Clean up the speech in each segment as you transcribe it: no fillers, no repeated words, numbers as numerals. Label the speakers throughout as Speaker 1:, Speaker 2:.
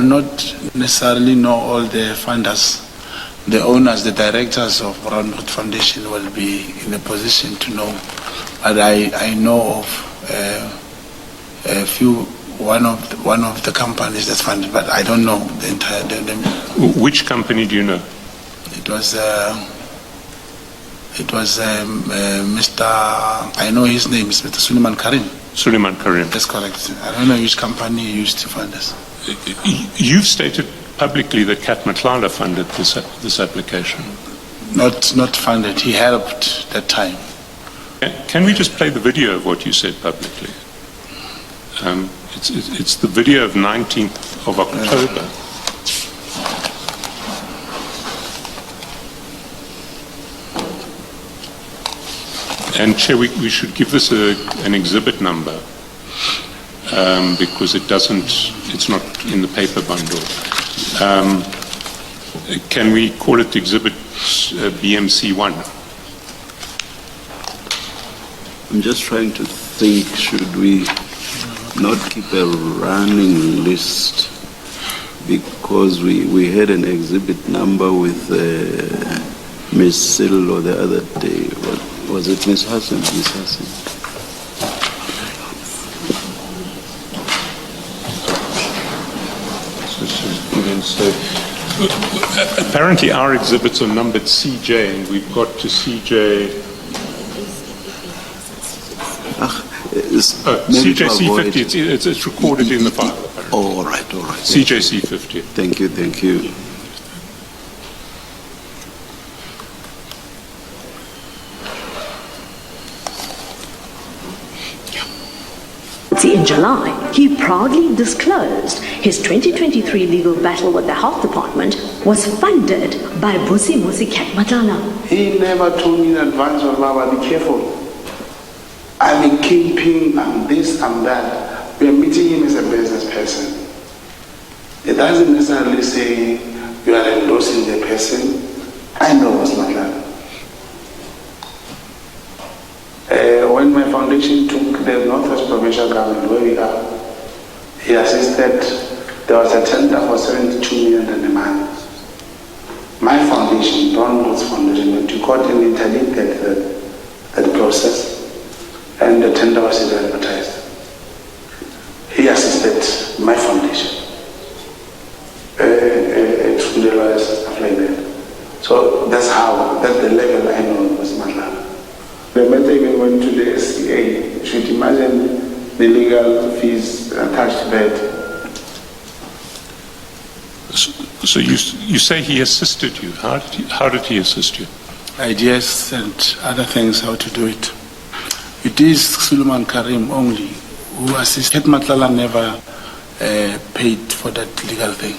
Speaker 1: will not necessarily know all the funders. The owners, the directors of Brownwood Foundation will be in a position to know. But I know of a few, one of the companies that's funded, but I don't know the entire.
Speaker 2: Which company do you know?
Speaker 1: It was Mr. I know his name is Mr. Suleiman Karim.
Speaker 2: Suleiman Karim.
Speaker 1: That's correct. I don't know which company he used to fund us.
Speaker 2: You've stated publicly that Kat Matlala funded this application.
Speaker 1: Not funded. He helped that time.
Speaker 2: Can we just play the video of what you said publicly? It's the video of 19th of October. And Chair, we should give this an exhibit number because it's not in the paper bundle. Can we call it exhibit BMC1?
Speaker 3: I'm just trying to think, should we not keep a running list? Because we had an exhibit number with Ms. Sillo the other day. What was it, Ms. Hassan? Ms. Hassan.
Speaker 2: So, apparently our exhibits are numbered CJ, and we've got to CJ. CJC50, it's recorded in the file. Apparently.
Speaker 3: Oh, all right.
Speaker 2: CJC50.
Speaker 3: Thank you.
Speaker 4: In July, he proudly disclosed his 2023 legal battle with the health department was funded by Busi Kat Matlala.
Speaker 1: He never told me in advance, "Oh, Baba, be careful. I'm a kingpin, I'm this, I'm that." We are meeting him as a business person. It doesn't necessarily say you are endorsing the person. I know it was not that. When my foundation took the Northwest Provincial Government, where we are, he assisted. There was a tender for 72 million in demand. My foundation, Brownwood's Foundation, went to court and interdicted that process, and the tender was advertised. He assisted my foundation through the lawyers and stuff like that. So that's the level I know was Madlanga. The matter even went to the SCA. You should imagine the legal fees attached to that.
Speaker 2: So you say he assisted you. How did he assist you?
Speaker 1: Ideas and other things, how to do it. It is Suleiman Karim only who assisted. Kat Matlala never paid for that legal thing.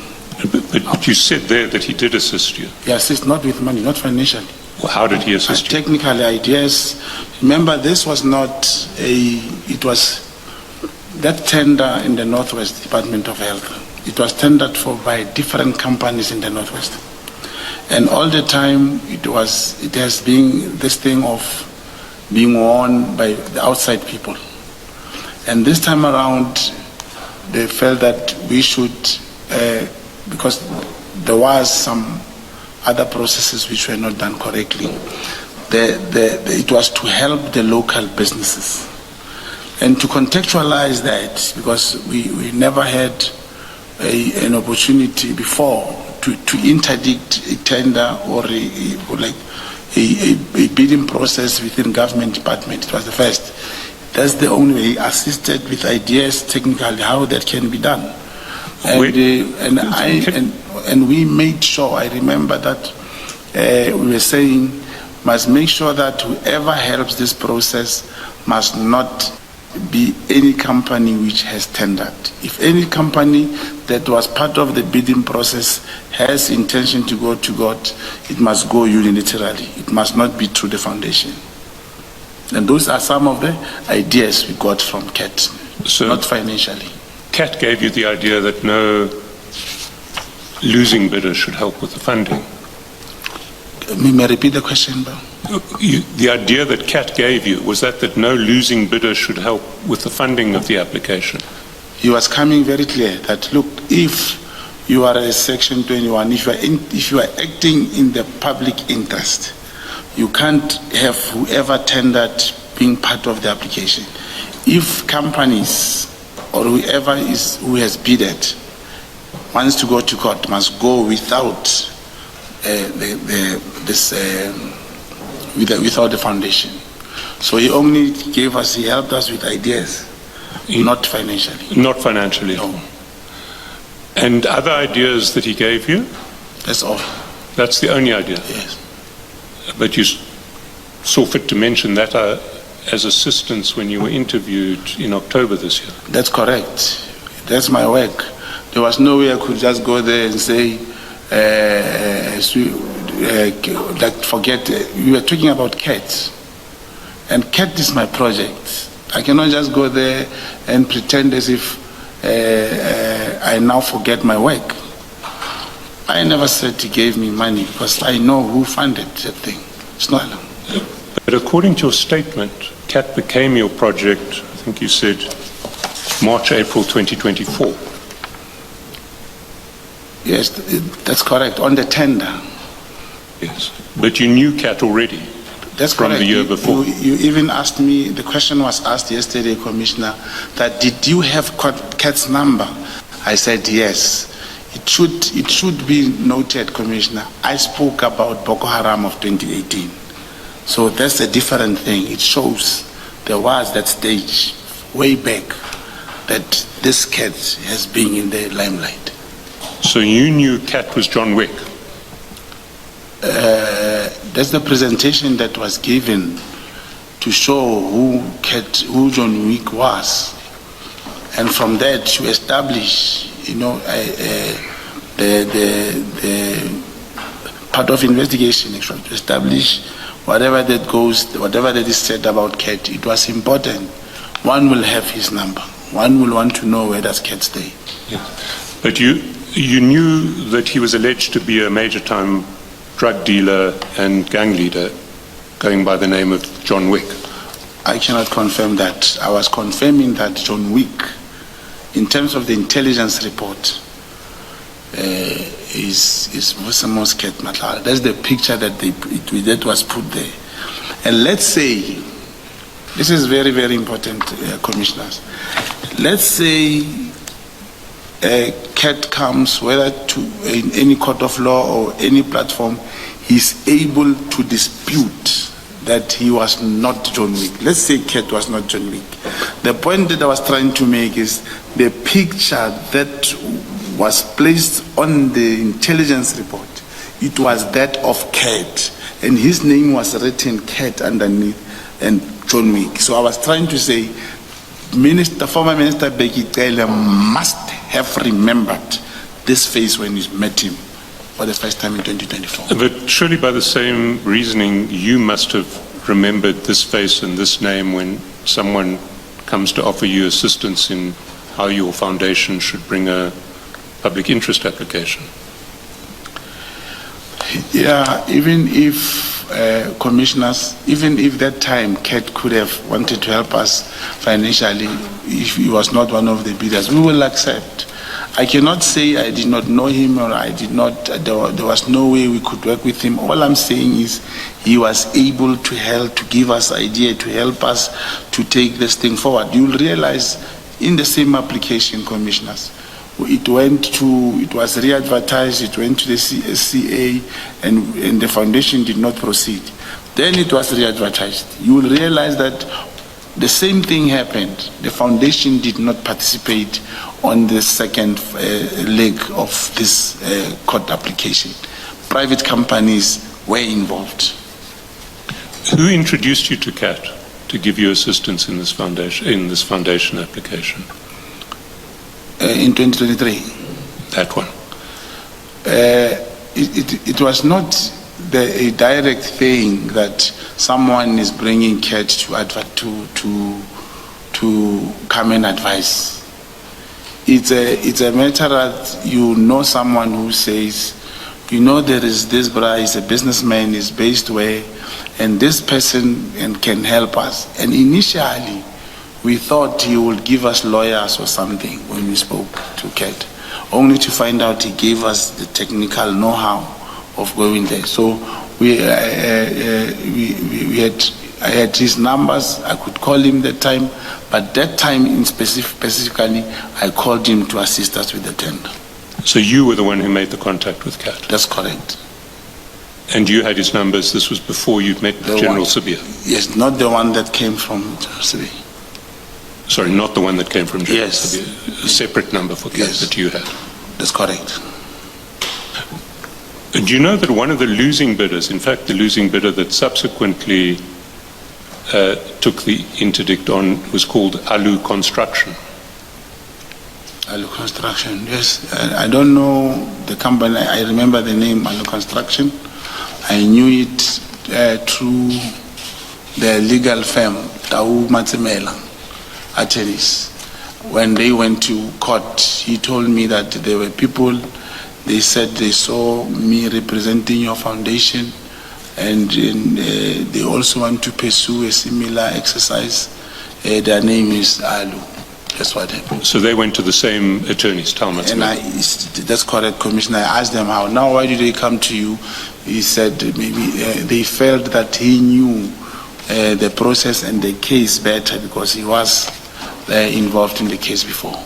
Speaker 2: But you said there that he did assist you.
Speaker 1: He assisted not with money, not financially.
Speaker 2: Well, how did he assist you?
Speaker 1: Technically, ideas. Remember, this was not it was that tender in the Northwest Department of Health. It was tendered for by different companies in the Northwest. And all the time, it has been this thing of being won by the outside people. And this time around, they felt that we should, because there was some other processes which were not done correctly. It was to help the local businesses. And to contextualize that, because we never had an opportunity before to interdict a tender or a bidding process within government department. It was the first. That's the only way. He assisted with ideas technically how that can be done. And we made sure, I remember that we were saying, must make sure that whoever helps this process must not be any company which has tendered. If any company that was part of the bidding process has intention to go to court, it must go unilaterally. It must not be through the foundation. And those are some of the ideas we got from Kat, so not financially.
Speaker 2: Kat gave you the idea that no losing bidder should help with the funding.
Speaker 1: May I repeat the question, Bob?
Speaker 2: The idea that Kat gave you was that no losing bidder should help with the funding of the application.
Speaker 1: He was coming very clear that, look, if you are a Section 21. If you are acting in the public interest, you can't have whoever tendered being part of the application. If companies or whoever who has bidded wants to go to court, must go without without the foundation. So he only he helped us with ideas, not financially.
Speaker 2: Not financially.
Speaker 1: No.
Speaker 2: And other ideas that he gave you?
Speaker 1: That's all.
Speaker 2: That's the only idea?
Speaker 1: Yes.
Speaker 2: But you saw fit to mention that as assistance when you were interviewed in October this year.
Speaker 1: That's correct. That's my work. There was no way I could just go there and say, forget, we were talking about CAT. And CAT is my project. I cannot just go there and pretend as if I now forget my work. I never said he gave me money because I know who funded that thing. It's not.
Speaker 2: But according to your statement, CAT became your project, I think you said, March, April 2024.
Speaker 1: Yes, that's correct, on the tender.
Speaker 2: Yes, but you knew CAT already.
Speaker 1: That's
Speaker 2: from
Speaker 1: correct.
Speaker 2: The year before.
Speaker 1: You even asked me, the question was asked yesterday, Commissioner, that did you have CAT's number? I said yes. It should be noted, Commissioner, I spoke about Boko Haram of 2018. So that's a different thing. It shows there was that stage way back that this CAT has been in the limelight.
Speaker 2: So you knew CAT was John Wick?
Speaker 1: That's the presentation that was given to show who John Wick was, and from that to establish, the part of investigation, actually, to establish whatever that is said about CAT. It was important. One will have his number. One will want to know where does CAT stay.
Speaker 2: Yes. But you knew that he was alleged to be a major-time drug dealer and gang leader going by the name of John Wick.
Speaker 1: I cannot confirm that. I was confirming that John Wick, in terms of the intelligence report, is Mosamos Ket Matla. That's the picture that was put there. And let's say, this is very, very important, Commissioners. Let's say CAT comes, whether in any court of law or any platform, he's able to dispute that he was not John Wick. Let's say CAT was not John Wick. The point that I was trying to make is the picture that was placed on the intelligence report, it was that of CAT, and his name was written CAT underneath and John Wick. So I was trying to say, former Minister Bheki Cele must have remembered this face when he met him for the first time in 2024.
Speaker 2: But surely by the same reasoning, you must have remembered this face and this name when someone comes to offer you assistance in how your foundation should bring a public interest application.
Speaker 1: Yeah, even if commissioners, even if that time CAT could have wanted to help us financially, if he was not one of the bidders, we will accept. I cannot say I did not know him or I did not, there was no way we could work with him. All I'm saying is he was able to help, to give us idea, to help us to take this thing forward. You'll realize in the same application, commissioners, it was re-advertised, it went to the CA, and the foundation did not proceed. Then it was re-advertised. You will realize that the same thing happened. The foundation did not participate on the second leg of this court application. Private companies were involved.
Speaker 2: Who introduced you to CAT to give you assistance in this foundation application?
Speaker 1: In 2023.
Speaker 2: That one.
Speaker 1: It was not a direct thing that someone is bringing CAT to come and advise. It's a matter that you know someone who says, there is this brother, he's a businessman, he's based where, and this person can help us. And initially, we thought he would give us lawyers or something when we spoke to CAT. only to find out he gave us the technical know-how of going there. So I had his numbers. I could call him that time, but that time in specifically, I called him to assist us with the tender.
Speaker 2: So you were the one who made the contact with CAT?
Speaker 1: That's correct.
Speaker 2: And you had his numbers. This was before you'd met General Sibia?
Speaker 1: Yes, not the one that came from General Sibia.
Speaker 2: Sorry, not the one that came from General
Speaker 1: Yes.
Speaker 2: Sibia. A separate number for CAT
Speaker 1: Yes.
Speaker 2: that you had?
Speaker 1: That's correct.
Speaker 2: Do you know that one of the losing bidders, in fact the losing bidder that subsequently took the interdict on, was called Alu Construction?
Speaker 1: Alu Construction, yes. I don't know the company. I remember the name Alu Construction. I knew it through the legal firm, Tau Matsemela, attorneys. When they went to court, he told me that there were people, they said they saw me representing your foundation, and they also want to pursue a similar exercise. Their name is Alu. That's what happened.
Speaker 2: So they went to the same attorneys, Talmadge?
Speaker 1: And that's correct, Commissioner. I asked them how. Now, why did they come to you? He said maybe they felt that he knew the process and the case better because he was involved in the case before.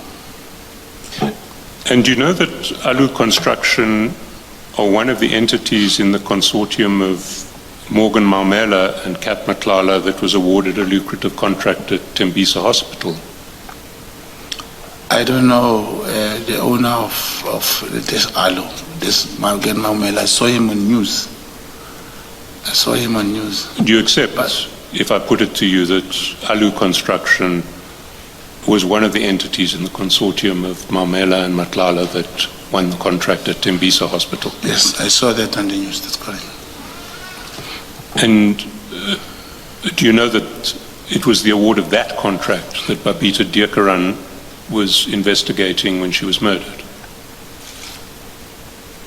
Speaker 2: And do you know that Alu Construction are one of the entities in the consortium of Morgan Maumela and Kat Matlala that was awarded a lucrative contract at Tembisa Hospital?
Speaker 1: I don't know the owner of this Alu, this Morgan Maumela. I saw him on news.
Speaker 2: Do you accept, if I put it to you, that Alu Construction was one of the entities in the consortium of Maumela and Matlala that won the contract at Tembisa Hospital?
Speaker 1: Yes, I saw that on the news. That's correct.
Speaker 2: And do you know that it was the award of that contract that Babita Diakaran was investigating when she was murdered?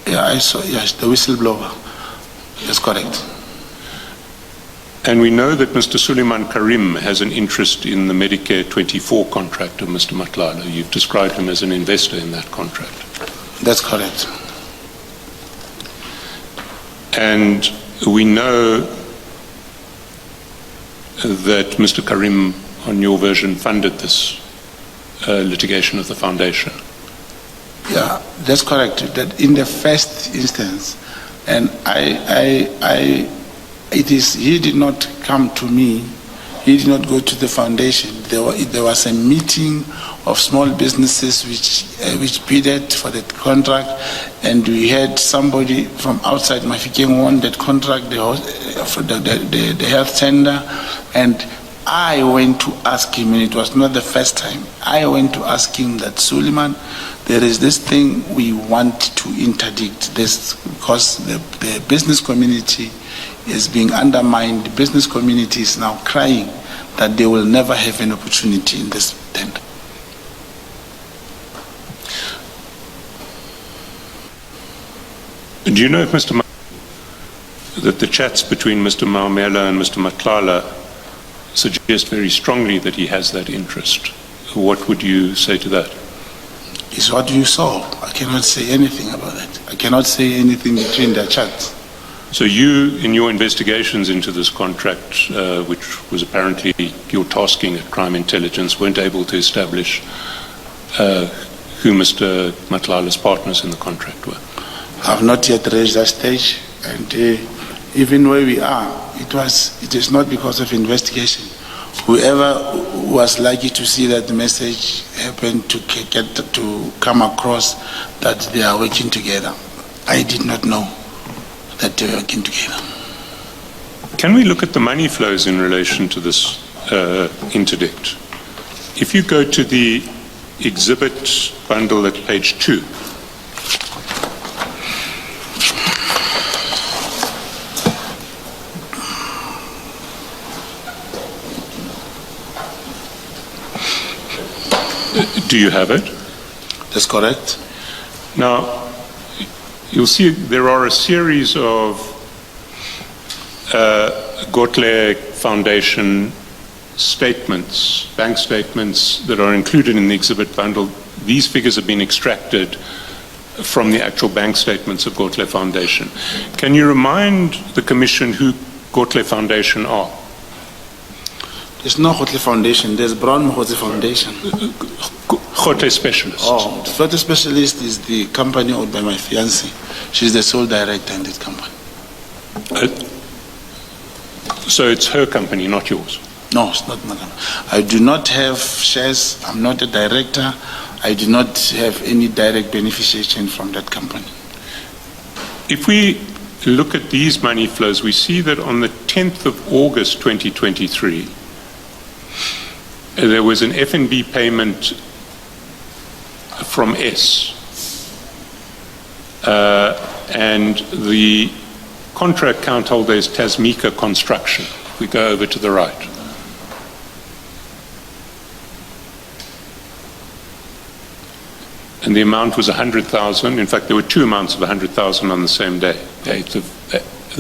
Speaker 1: Yeah, I saw, yes, the whistleblower. That's correct.
Speaker 2: And we know that Mr. Suleiman Karim has an interest in the Medicare 24 contract of Mr. Matlala. You've described him as an investor in that contract.
Speaker 1: That's correct.
Speaker 2: And we know that Mr. Karim, on your version, funded this litigation of the foundation.
Speaker 1: Yeah, that's correct. That in the first instance, and he did not come to me. He did not go to the foundation. There was a meeting of small businesses which bidded for the contract, and we had somebody from outside Mafikeng won that contract, the health tender, and I went to ask him, and it was not the first time. I went to ask him that, Suleiman, there is this thing we want to interdict this because the business community is being undermined. The business community is now crying that they will never have an opportunity in this tender.
Speaker 2: Do you know if that the chats between Mr. Maumela and Mr. Matlala suggest very strongly that he has that interest? What would you say to that?
Speaker 1: It's what you saw. I cannot say anything about that. I cannot say anything between their chats.
Speaker 2: So you, in your investigations into this contract, which was apparently your tasking at Crime Intelligence, weren't able to establish who Mr. Matlala's partners in the contract were?
Speaker 1: I've not yet reached that stage, and even where we are, it is not because of investigation. Whoever was lucky to see that message happened to come across that they are working together. I did not know that they were working together.
Speaker 2: Can we look at the money flows in relation to this interdict? If you go to the exhibit bundle at page 2, do you have it?
Speaker 1: That's correct.
Speaker 2: Now, you'll see there are a series of Gotle Foundation statements, bank statements that are included in the exhibit bundle. These figures have been extracted from the actual bank statements of Gotle Foundation. Can you remind the Commission who Gotle Foundation are?
Speaker 1: There's no Gotle Foundation, there's Brown Mokgotsi Foundation.
Speaker 2: Gotle Specialists.
Speaker 1: Oh, the Gotle Specialist is the company owned by my fiancée. She's the sole director in this company.
Speaker 2: So it's her company, not yours?
Speaker 1: No, it's not my company. I do not have shares, I'm not a director, I do not have any direct beneficiation from that company.
Speaker 2: If we look at these money flows, we see that on the 10th of August 2023, there was an F&B payment from S. And the contract account holder is Tasmika Construction. We go over to the right. And the amount was 100,000. In fact, there were two amounts of 100,000 on the same day, the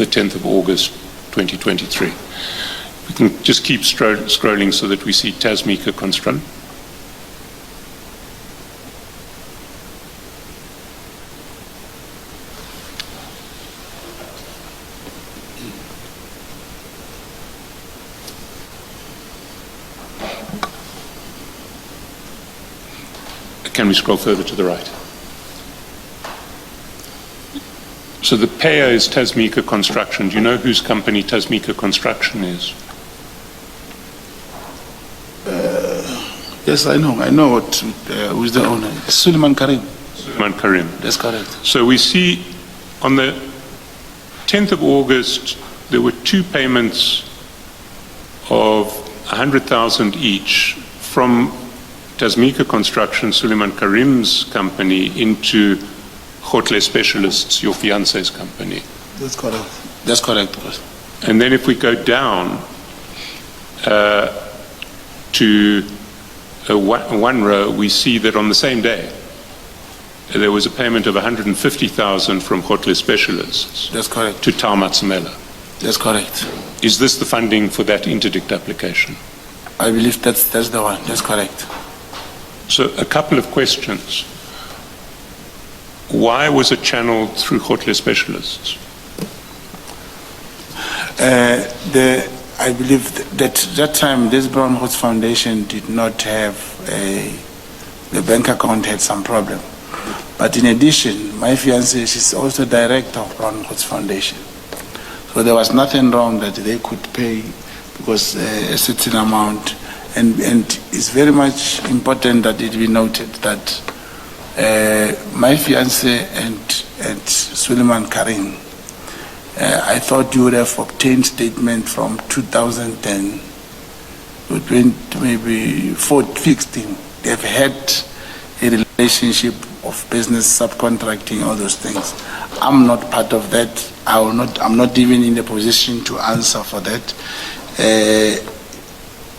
Speaker 2: 10th of August 2023. We can just keep scrolling so that we see Tasmika Construction. Can we scroll further to the right? So the payer is Tasmika Construction. Do you know whose company Tasmika Construction is?
Speaker 1: Yes, I know. I know who's the owner. Suleiman Karim.
Speaker 2: Suleiman Karim.
Speaker 1: That's correct.
Speaker 2: So we see on the 10th of August, there were two payments of 100,000 each from Tasmika Construction, Suleiman Karim's company, into Gotle Specialists, your fiance's company.
Speaker 1: That's correct. That's correct.
Speaker 2: And then if we go down to one row, we see that on the same day, there was a payment of 150,000 from Gotle Specialists.
Speaker 1: That's correct.
Speaker 2: To Tau Matsamela.
Speaker 1: That's correct.
Speaker 2: Is this the funding for that interdict application?
Speaker 1: I believe that's the one. That's correct.
Speaker 2: So a couple of questions. Why was it channeled through Gotle Specialists?
Speaker 1: I believe that time this Brown Mokgotsi Foundation did not have the bank account had some problem. But in addition, my fiancée, she's also director of Brown Mokgotsi Foundation. So there was nothing wrong that they could pay because a certain amount. And it's very much important that it be noted that my fiancé and Suleiman Karim, I thought you would have obtained statement from 2010, maybe 16. They've had a relationship of business, subcontracting, all those things. I'm not part of that. I'm not even in the position to answer for that.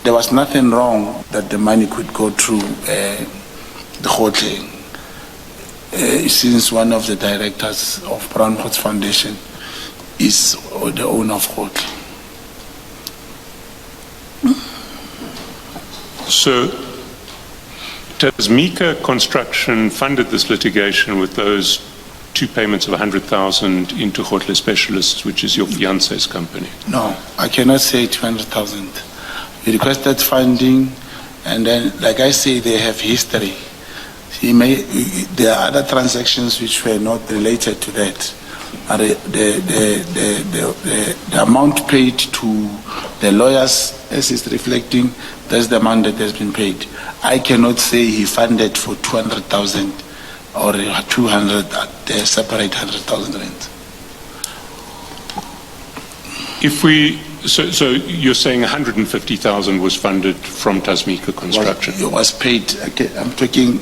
Speaker 1: There was nothing wrong that the money could go through the Gotle, since one of the directors of Brown Mokgotsi Foundation is the owner of Gotle.
Speaker 2: So Tasmika Construction funded this litigation with those two payments of 100,000 into Gotle Specialists, which is your fiancé's company.
Speaker 1: No, I cannot say 200,000. We requested funding, and then, like I say, they have history. There are other transactions which were not related to that. The amount paid to the lawyers, as is reflecting, that's the amount that has been paid. I cannot say he funded for 200,000 or 200, they separate 100,000 rand.
Speaker 2: So you're saying 150,000 was funded from Tasmika Construction?
Speaker 1: It was paid, I'm talking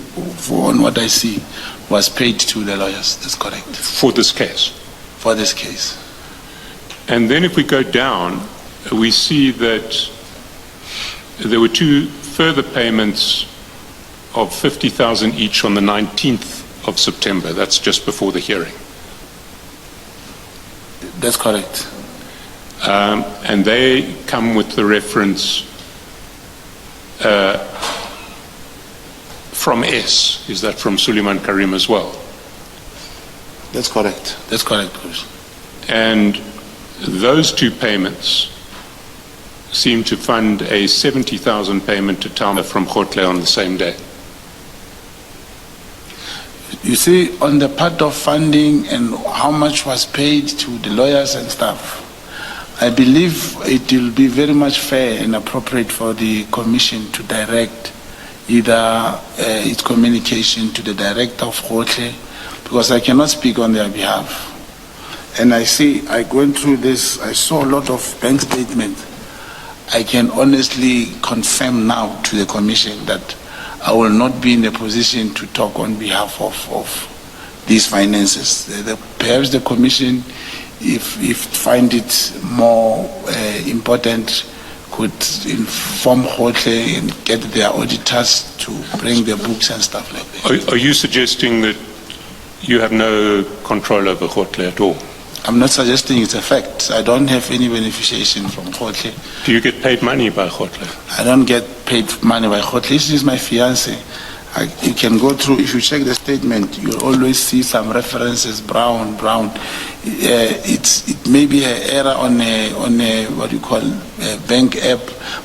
Speaker 1: on what I see, was paid to the lawyers, that's correct.
Speaker 2: For this case?
Speaker 1: For this case.
Speaker 2: And then if we go down, we see that there were two further payments of 50,000 each on the 19th of September. That's just before the hearing.
Speaker 1: That's correct.
Speaker 2: And they come with the reference from S. Is that from Suleiman Karim as well?
Speaker 1: That's correct. That's correct, Commissioner.
Speaker 2: And those two payments seem to fund a 70,000 payment to Tama from Mokgotsi on the same day.
Speaker 1: You see, on the part of funding and how much was paid to the lawyers and stuff, I believe it will be very much fair and appropriate for the Commission to direct either its communication to the director of Mokgotsi, because I cannot speak on their behalf. And I went through this, I saw a lot of bank statements. I can honestly confirm now to the Commission that I will not be in a position to talk on behalf of these finances. Perhaps the Commission, if find it more important, could inform Mokgotsi and get their auditors to bring their books and stuff like that.
Speaker 2: Are you suggesting that you have no control over Mokgotsi at all?
Speaker 1: I'm not suggesting it's a fact. I don't have any beneficiation from Mokgotsi.
Speaker 2: Do you get paid money by Mokgotsi?
Speaker 1: I don't get paid money by Mokgotsi. This is my fiancé. You can go through, if you check the statement, you'll always see some references, brown. It may be an error on a what you call a bank app,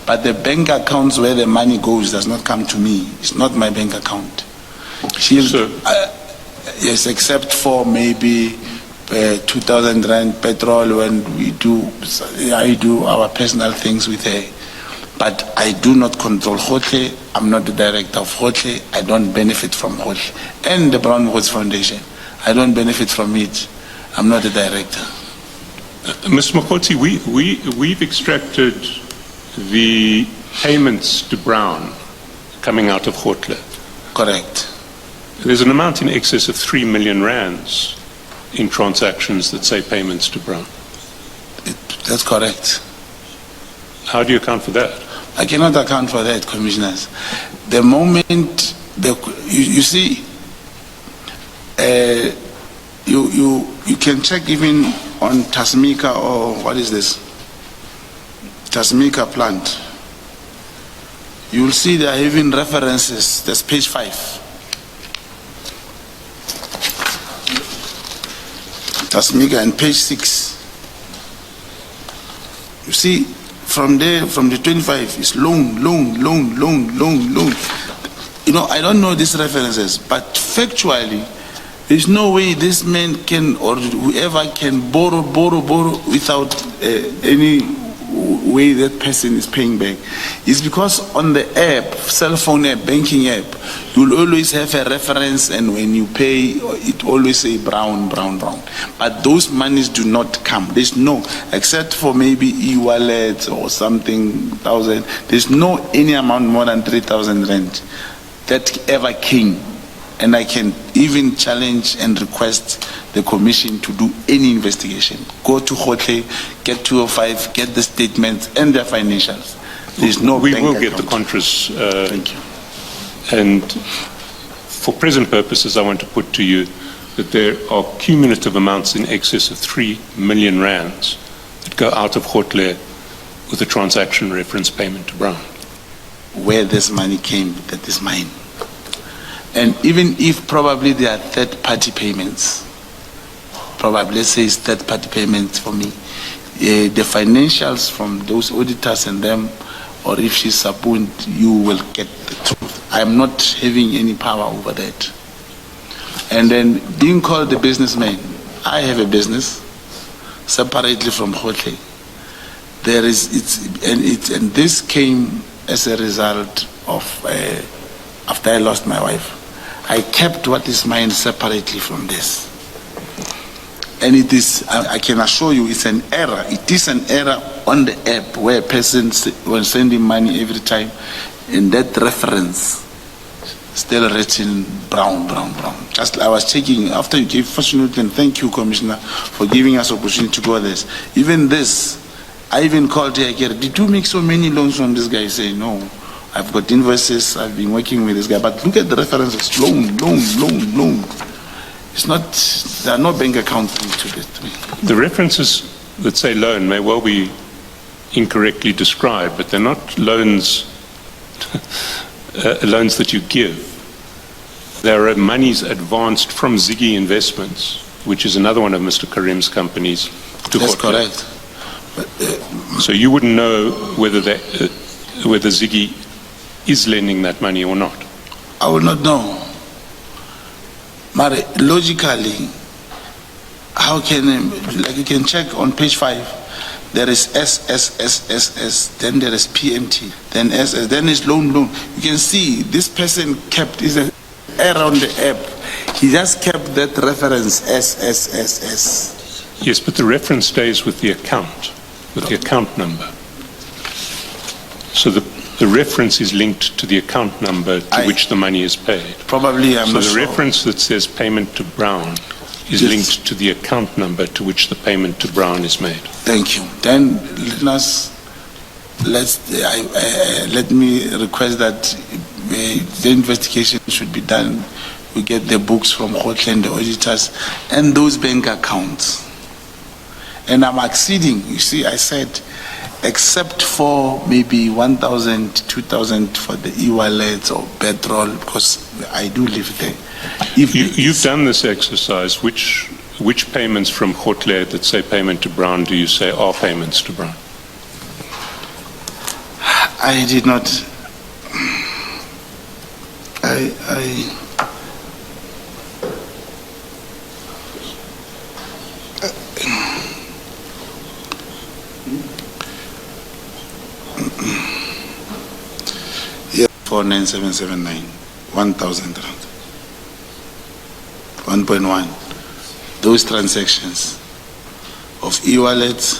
Speaker 1: but the bank accounts where the money goes does not come to me. It's not my bank account. Yes, except for maybe 2,000 rand petrol when I do our personal things with her. But I do not control Mokgotsi. I'm not the director of Mokgotsi. I don't benefit from Mokgotsi. And the Brown Mokgotsi Foundation, I don't benefit from it. I'm not the director.
Speaker 2: Mr. Mokgotsi, we've extracted the payments to Brown coming out of Mokgotsi.
Speaker 1: Correct.
Speaker 2: There's an amount in excess of 3 million rands in transactions that say payments to Brown.
Speaker 1: That's correct.
Speaker 2: How do you account for that?
Speaker 1: I cannot account for that, commissioners. The moment you see, you can check even on Tasmika or what is this? Tasmika plant. You will see there are even references. That's page 5. Tasmika and page 6. You see, from there, from the 25, it's long. You know, I don't know these references, but factually, there's no way this man can, or whoever can borrow without any way that person is paying back. It's because on the app, cell phone app, banking app, you'll always have a reference, and when you pay, it always say brown. But those monies do not come. There's no, except for maybe e-wallet or something, 1,000, there's no any amount more than 3,000 rand that ever came. And I can even challenge and request the Commission to do any investigation. Go to Mokgotsi, get 205, get the statements and their financials. There's no
Speaker 2: We
Speaker 1: bank
Speaker 2: will get the
Speaker 1: account.
Speaker 2: contras.
Speaker 1: Thank you.
Speaker 2: And for present purposes, I want to put to you that there are cumulative amounts in excess of 3 million rands that go out of Mokgotsi with a transaction reference payment to Brown.
Speaker 1: Where this money came, that is mine. And even if probably there are third-party payments, probably let's say it's third-party payments for me, the financials from those auditors and them, or if she's subpoenaed, you will get the truth. I'm not having any power over that. And then being called the businessman, I have a business separately from Mokgotsi. And this came as a result of after I lost my wife. I kept what is mine separately from this. And it is, I can assure you, it's an error. It is an error on the app where a person was sending money every time, and that reference still written brown. Just I was checking after you gave first note, and thank you, Commissioner, for giving us opportunity to go this. Even this, I even called her again. Did you make so many loans from this guy? He said, no. I've got invoices, I've been working with this guy, but look at the references, loan. It's not, there are no bank accounts to this.
Speaker 2: The references that say loan may well be incorrectly described, but they're not loans, loans that you give. There are monies advanced from Ziggy Investments which is another one of Mr. Karim's companies, to
Speaker 1: That's
Speaker 2: Grootegeluk.
Speaker 1: correct.
Speaker 2: So you wouldn't know whether Ziggy is lending that money or not.
Speaker 1: I will not know. But logically, how can, like you can check on page 5, there is SSSSS, then there is PMT, then SS, then is loan. You can see this person kept, is an error on the app. He just kept that reference SSSS.
Speaker 2: Yes, but the reference stays with the account, with the account number. So the reference is linked to the account number to which the money is paid.
Speaker 1: Probably, I'm
Speaker 2: So
Speaker 1: not
Speaker 2: the
Speaker 1: sure.
Speaker 2: reference that says payment to Brown is
Speaker 1: Yes.
Speaker 2: linked to the account number to which the payment to Brown is made.
Speaker 1: Thank you. Then let me request that the investigation should be done. We get the books from Hotland, the auditors, and those bank accounts. And I'm exceeding, you see, I said, except for maybe 1,000, 2,000 for the e-wallets or petrol, because I do live there.
Speaker 2: You've done this exercise. Which payments from Grootegeluk that say payment to Brown do you say are payments to Brown?
Speaker 1: I did not. Yeah, 49779, 1,000 rand, 1.1. Those transactions of e-wallets,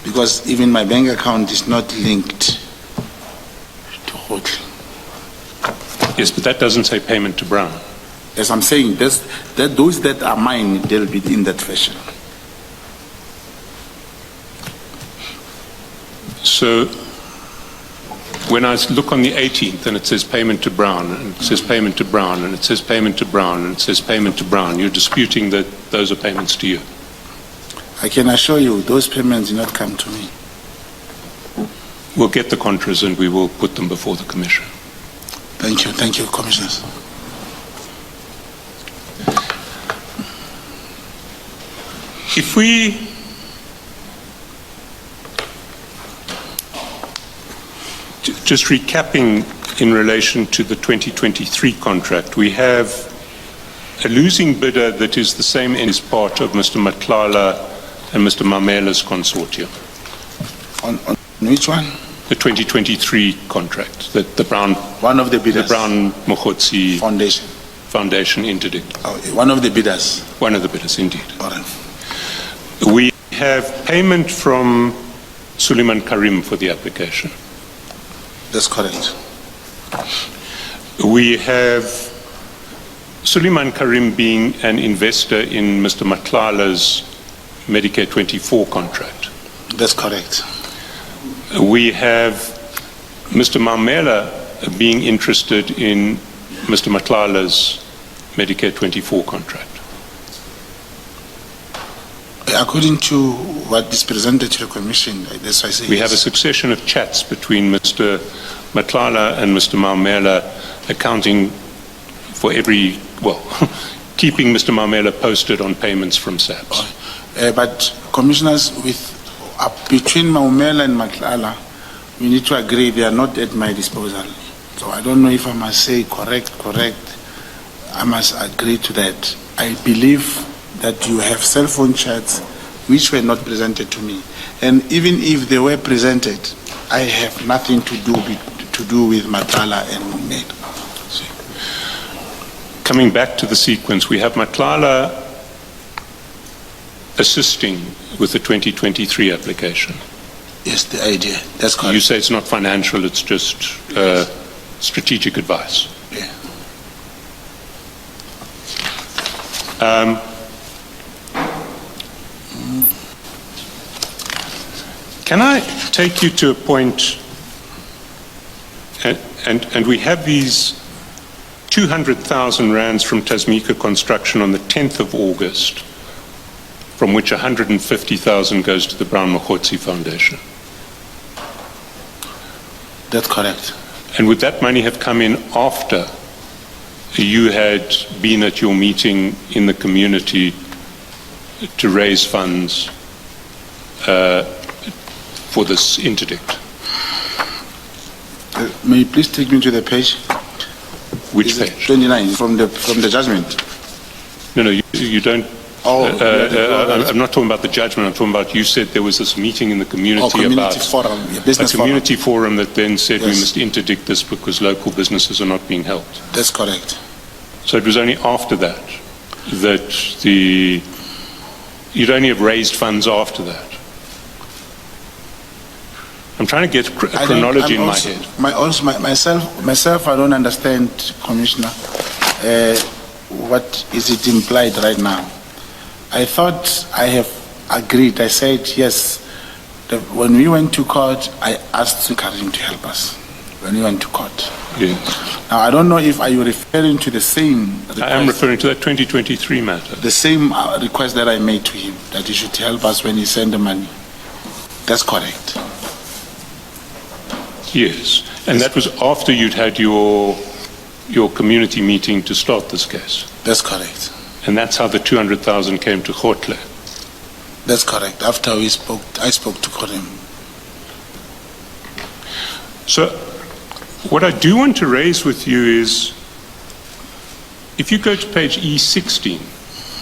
Speaker 1: because even my bank account is not linked to Grootegeluk.
Speaker 2: Yes, but that doesn't say payment to Brown.
Speaker 1: As I'm saying, those that are mine, they'll be in that fashion.
Speaker 2: So when I look on the 18th and it says payment to Brown, and it says payment to Brown, and it says payment to Brown, and it says payment to Brown, you're disputing that those are payments to you.
Speaker 1: I can assure you, those payments did not come to me.
Speaker 2: We'll get the contras and we will put them before the Commission.
Speaker 1: Thank you, Commissioners.
Speaker 2: If we just recapping in relation to the 2023 contract, we have a losing bidder that is the same as part of Mr. Matlala and Mr. Mamela's consortium.
Speaker 1: On which one?
Speaker 2: The 2023 contract, the Brown,
Speaker 1: One of the bidders.
Speaker 2: the Brown Mokgotsi
Speaker 1: Foundation.
Speaker 2: interdict.
Speaker 1: Oh, one of the bidders.
Speaker 2: One of the bidders, indeed.
Speaker 1: All right.
Speaker 2: We have payment from Suleiman Karim for the application.
Speaker 1: That's correct.
Speaker 2: We have Suleiman Karim being an investor in Mr. Matlala's Medicare 24 contract.
Speaker 1: That's correct.
Speaker 2: We have Mr. Mamela being interested in Mr. Matlala's Medicare 24 contract.
Speaker 1: According to what is presented to the Commission, that's why I say
Speaker 2: We
Speaker 1: yes.
Speaker 2: have a succession of chats between Mr. Matlala and Mr. Mamela accounting for keeping Mr. Mamela posted on payments from SAPS.
Speaker 1: But Commissioners, between Maumela and Matlala, we need to agree they are not at my disposal. So I don't know if I must say correct. I must agree to that. I believe that you have cell phone chats which were not presented to me. And even if they were presented, I have nothing to do with Matlala and Maumela.
Speaker 2: Coming back to the sequence, we have Matlala assisting with the 2023 application.
Speaker 1: Yes, the idea. That's correct.
Speaker 2: You say it's not financial, it's just strategic advice.
Speaker 1: Yeah.
Speaker 2: Can I take you to a point, and we have these 200,000 rands from Tasmika Construction on the 10th of August, from which 150,000 goes to the Brown Mokgotsi Foundation.
Speaker 1: That's correct.
Speaker 2: And would that money have come in after you had been at your meeting in the community to raise funds for this interdict.
Speaker 1: May you please take me to the page?
Speaker 2: Which
Speaker 1: Is it
Speaker 2: page?
Speaker 1: 29, from the judgment.
Speaker 2: No, you don't. I'm not talking about the judgment. I'm talking about, you said there was this meeting in the community,
Speaker 1: Community forum, yeah, business
Speaker 2: a community forum that then said we
Speaker 1: Yes.
Speaker 2: must interdict this because local businesses are not being helped.
Speaker 1: That's correct.
Speaker 2: So it was only after that you'd only have raised funds after that. I'm trying to get a chronology in my head.
Speaker 1: Myself, I don't understand, Commissioner. What is it implied right now? I thought I have agreed. I said yes. When we went to court, I asked Karim to help us. When we went to court.
Speaker 2: Yes.
Speaker 1: Now I don't know if are you referring to the same request,
Speaker 2: I am referring to that 2023 matter.
Speaker 1: the same request that I made to him, that he should help us when he sent the money. That's correct.
Speaker 2: Yes, and that was after you'd had your community meeting to start this case.
Speaker 1: That's correct.
Speaker 2: And that's how the 200,000 came to Khotle.
Speaker 1: That's correct. After I spoke to Karim.
Speaker 2: So what I do want to raise with you is, if you go to page E16,